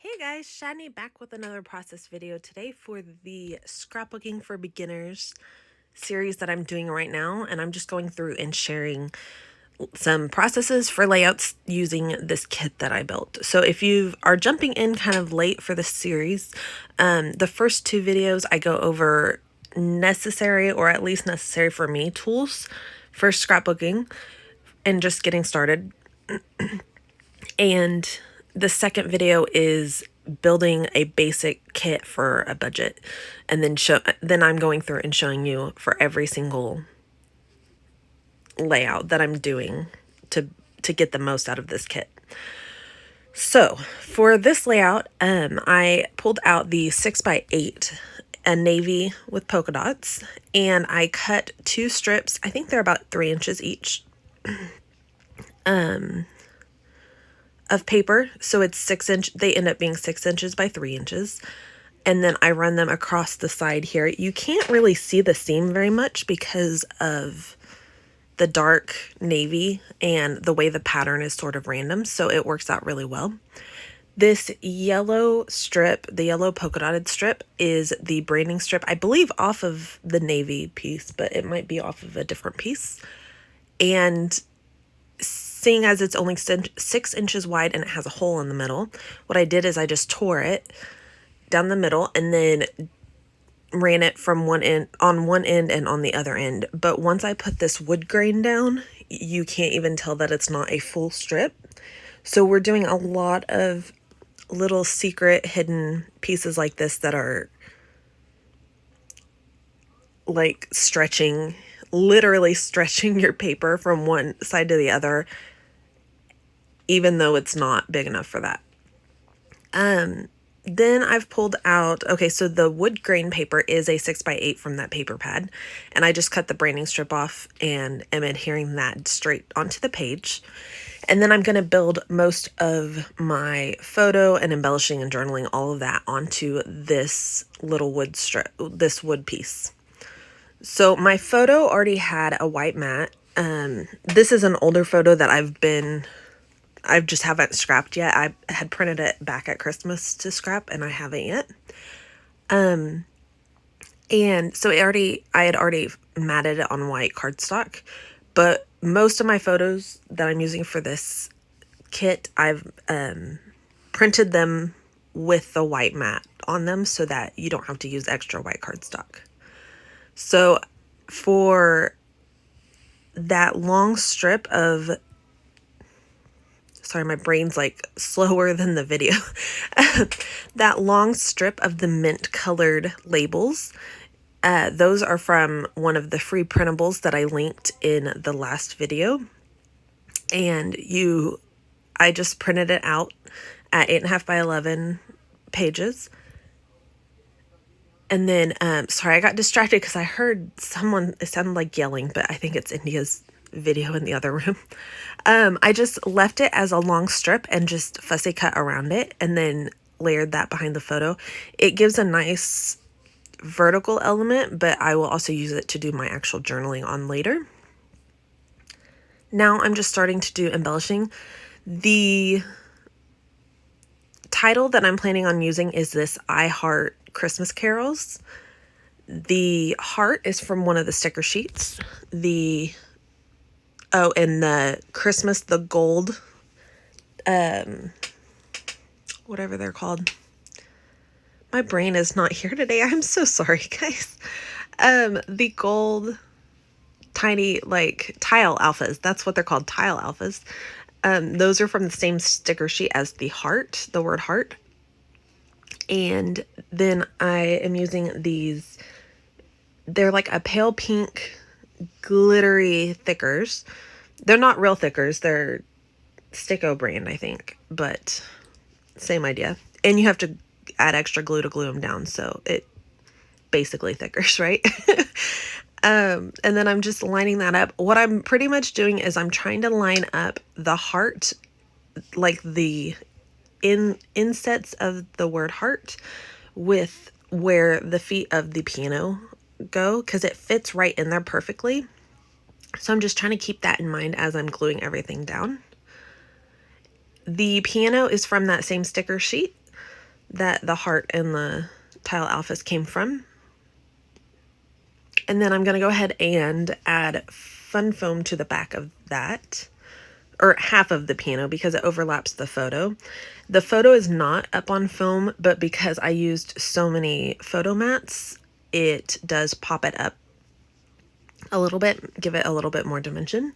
Hey guys, Shani back with another process video today for the Scrapbooking for Beginners series that I'm doing right now, and I'm just going through and sharing some processes for layouts using this kit that I built. So if you are jumping in kind of late for this series, the first two videos I go over necessary, or at least necessary for me, tools for scrapbooking and just getting started. And the second video is building a basic kit for a budget, and then I'm going through and showing you for every single layout that I'm doing to get the most out of this kit. So for this layout, I pulled out the 6x8, a navy with polka dots, and I cut two strips. I think they're about 3 inches each. Of paper, so it's 6 inch. They end up being 6 inches by 3 inches, and then I run them across the side here. You can't really see the seam very much because of the dark navy and the way the pattern is sort of random, so it works out really well. This yellow strip, the yellow polka dotted strip, is the branding strip, I believe off of the navy piece, but it might be off of a different piece. And seeing as it's only 6 inches wide and it has a hole in the middle, what I did is I just tore it down the middle and then ran it from one end and on the other end. But once I put this wood grain down, you can't even tell that it's not a full strip. So we're doing a lot of little secret hidden pieces like this that are like literally stretching your paper from one side to the other, even though it's not big enough for that. Then I've pulled out, okay, so the wood grain paper is a 6x8 from that paper pad, and I just cut the branding strip off and am adhering that straight onto the page. And then I'm going to build most of my photo and embellishing and journaling, all of that, onto this little wood strip, this wood piece. So my photo already had a white mat. This is an older photo that I just haven't scrapped yet. I had printed it back at Christmas to scrap, and I haven't yet. And so I had already matted it on white cardstock, but most of my photos that I'm using for this kit, I've printed them with the white mat on them so that you don't have to use extra white cardstock. So for that long strip of, sorry, my brain's like slower than the video. That long strip of the mint colored labels, those are from one of the free printables that I linked in the last video. And I just printed it out at 8.5 by 11 pages. And then, sorry, I got distracted because I heard someone, it sounded like yelling, but I think it's India's video in the other room. I just left it as a long strip and just fussy cut around it and then layered that behind the photo. It gives a nice vertical element, but I will also use it to do my actual journaling on later. Now I'm just starting to do embellishing. The title that I'm planning on using is this I Heart Christmas Carols. The heart is from one of the sticker sheets. And the Christmas, the gold, whatever they're called. My brain is not here today. I'm so sorry, guys. The gold tiny, like, tile alphas. That's what they're called, tile alphas. Those are from the same sticker sheet as the heart, the word heart. And then I am using these, they're like a pale pink glittery thickers. They're not real thickers, they're Sticko brand, I think, but same idea. And you have to add extra glue to glue them down, so it basically thickers, right? And then I'm just lining that up. What I'm pretty much doing is I'm trying to line up the heart, like the insets of the word heart, with where the feet of the piano go, because it fits right in there perfectly. So I'm just trying to keep that in mind as I'm gluing everything down. The piano is from that same sticker sheet. that the heart and the tile alphas came from. And then I'm going to go ahead and add fun foam to the back of that, or half of the piano, because it overlaps the photo. The photo is not up on foam, but because I used so many photo mats, it does pop it up a little bit, give it a little bit more dimension.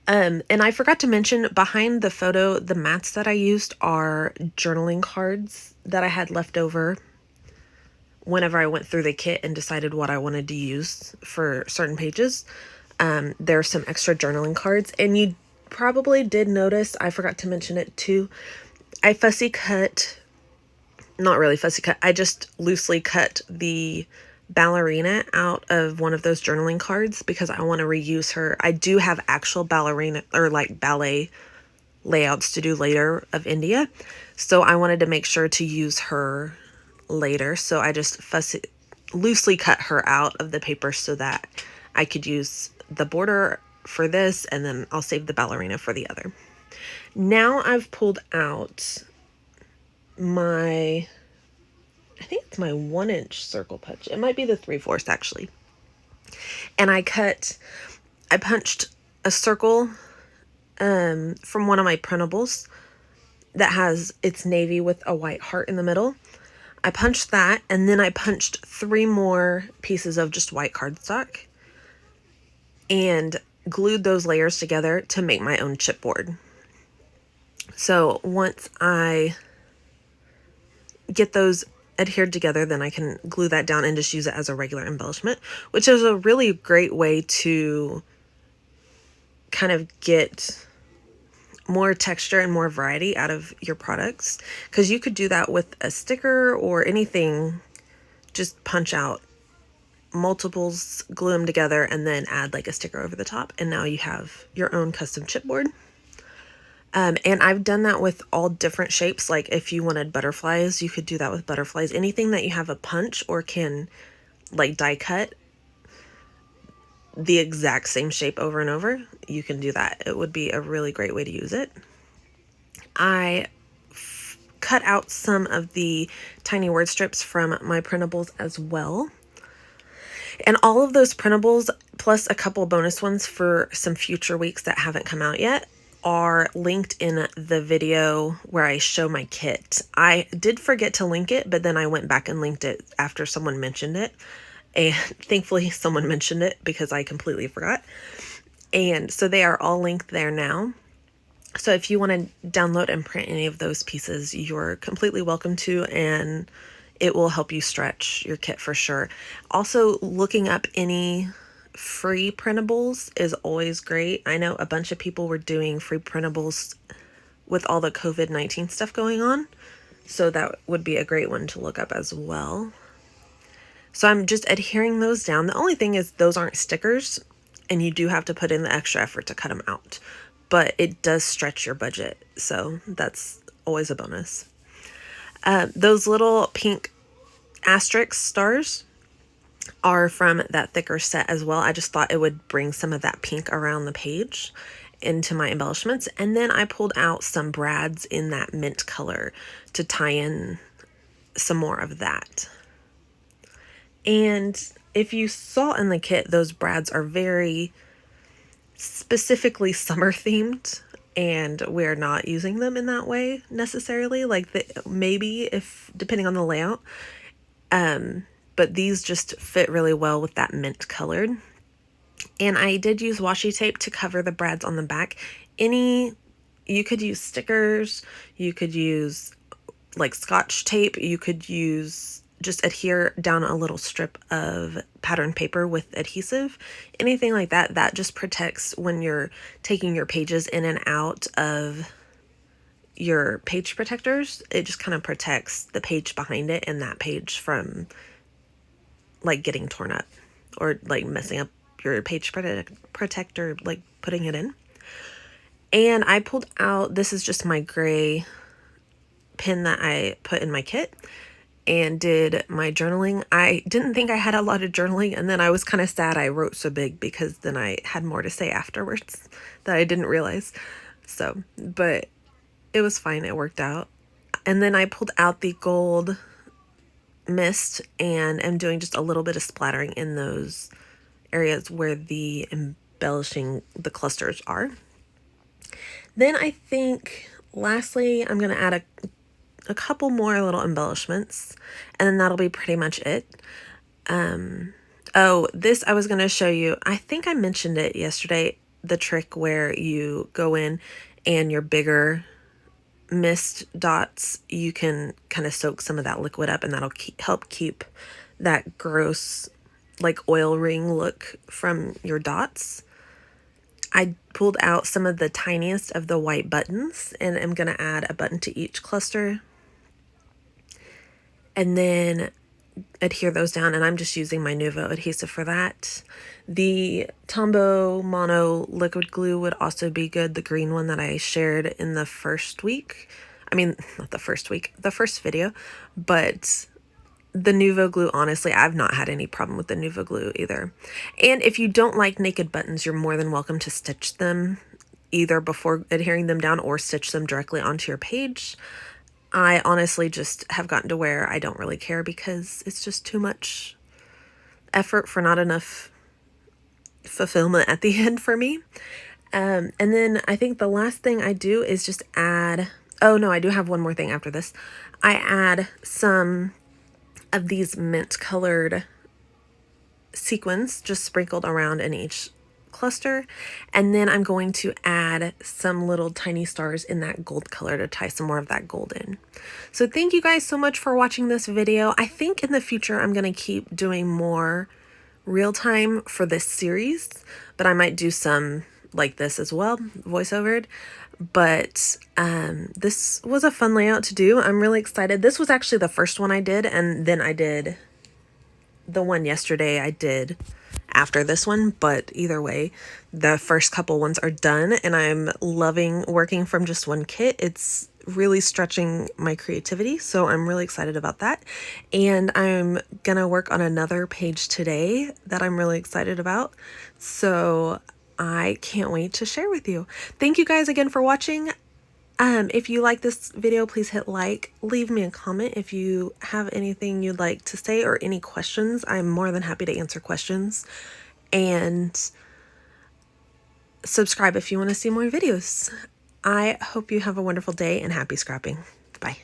And I forgot to mention, behind the photo, the mats that I used are journaling cards that I had left over whenever I went through the kit and decided what I wanted to use for certain pages. There are some extra journaling cards, and you probably did notice, I forgot to mention it too, I fussy cut, not really fussy cut, I just loosely cut the ballerina out of one of those journaling cards because I want to reuse her. I do have actual ballerina or like ballet layouts to do later of India, so I wanted to make sure to use her later, so I just loosely cut her out of the paper so that I could use the border for this, and then I'll save the ballerina for the other. Now I've pulled out my, I think it's my 1-inch circle punch. It might be the 3/4 actually. And I punched a circle from one of my printables that has, it's navy with a white heart in the middle. I punched that, and then I punched 3 more pieces of just white cardstock and glued those layers together to make my own chipboard. So once I get those adhered together, then I can glue that down and just use it as a regular embellishment, which is a really great way to kind of get more texture and more variety out of your products, because you could do that with a sticker or anything. Just punch out multiples, glue them together, and then add like a sticker over the top, and now you have your own custom chipboard. And I've done that with all different shapes. Like if you wanted butterflies, you could do that with butterflies. Anything that you have a punch or can like die cut the exact same shape over and over, you can do that. It would be a really great way to use it. I cut out some of the tiny word strips from my printables as well. And all of those printables, plus a couple bonus ones for some future weeks that haven't come out yet, are linked in the video where I show my kit. I did forget to link it, but then I went back and linked it after someone mentioned it. And thankfully someone mentioned it because I completely forgot. And so they are all linked there now. So if you want to download and print any of those pieces, you're completely welcome to, and it will help you stretch your kit for sure. Also, looking up any free printables is always great. I know a bunch of people were doing free printables with all the COVID-19 stuff going on, so that would be a great one to look up as well. So I'm just adhering those down. The only thing is those aren't stickers, and you do have to put in the extra effort to cut them out, but it does stretch your budget, so that's always a bonus. Those little pink asterisk stars are from that thicker set as well. I just thought it would bring some of that pink around the page into my embellishments. And then I pulled out some brads in that mint color to tie in some more of that. And if you saw in the kit, those brads are very specifically summer themed, and we're not using them in that way necessarily. Like maybe if depending on the layout, but these just fit really well with that mint colored. And I did use washi tape to cover the brads on the back. You could use stickers, you could use like Scotch tape, you could use just adhere down a little strip of pattern paper with adhesive. Anything like that, that just protects when you're taking your pages in and out of your page protectors. It just kind of protects the page behind it and that page from like getting torn up or like messing up your page protector, like putting it in. And I pulled out, this is just my gray pin that I put in my kit, and did my journaling. I didn't think I had a lot of journaling, and then I was kind of sad I wrote so big because then I had more to say afterwards that I didn't realize. So, but it was fine. It worked out. And then I pulled out the gold mist and am doing just a little bit of splattering in those areas where the embellishing the clusters are. Then I think lastly I'm going to add a couple more little embellishments, and then that'll be pretty much it. Oh, this I was going to show you. I think I mentioned it yesterday, the trick where you go in and your bigger mist dots, you can kind of soak some of that liquid up, and that'll help keep that gross like oil ring look from your dots. I pulled out some of the tiniest of the white buttons and I'm going to add a button to each cluster and then adhere those down, and I'm just using my Nuvo adhesive for that. The Tombow Mono liquid glue would also be good, the green one that I shared in the first week. I mean, not the first week, the first video, but the Nuvo glue, honestly, I've not had any problem with the Nuvo glue either. And if you don't like naked buttons, you're more than welcome to stitch them either before adhering them down or stitch them directly onto your page. I honestly just have gotten to where I don't really care because it's just too much effort for not enough fulfillment at the end for me. And then I think the last thing I do is just add, oh no, I do have one more thing after this. I add some of these mint colored sequins just sprinkled around in each cluster, and then I'm going to add some little tiny stars in that gold color to tie some more of that gold in. So thank you guys so much for watching this video. I think in the future I'm going to keep doing more real time for this series, but I might do some like this as well, voiceovered. But this was a fun layout to do. I'm really excited. This was actually the first one I did, and then I did the one yesterday I did after this one, but either way, the first couple ones are done, and I'm loving working from just one kit. It's really stretching my creativity, so I'm really excited about that. And I'm gonna work on another page today that I'm really excited about, so I can't wait to share with you. Thank you guys again for watching. If you like this video, please hit like, leave me a comment if you have anything you'd like to say or any questions. I'm more than happy to answer questions, and subscribe if you want to see more videos. I hope you have a wonderful day and happy scrapping. Bye.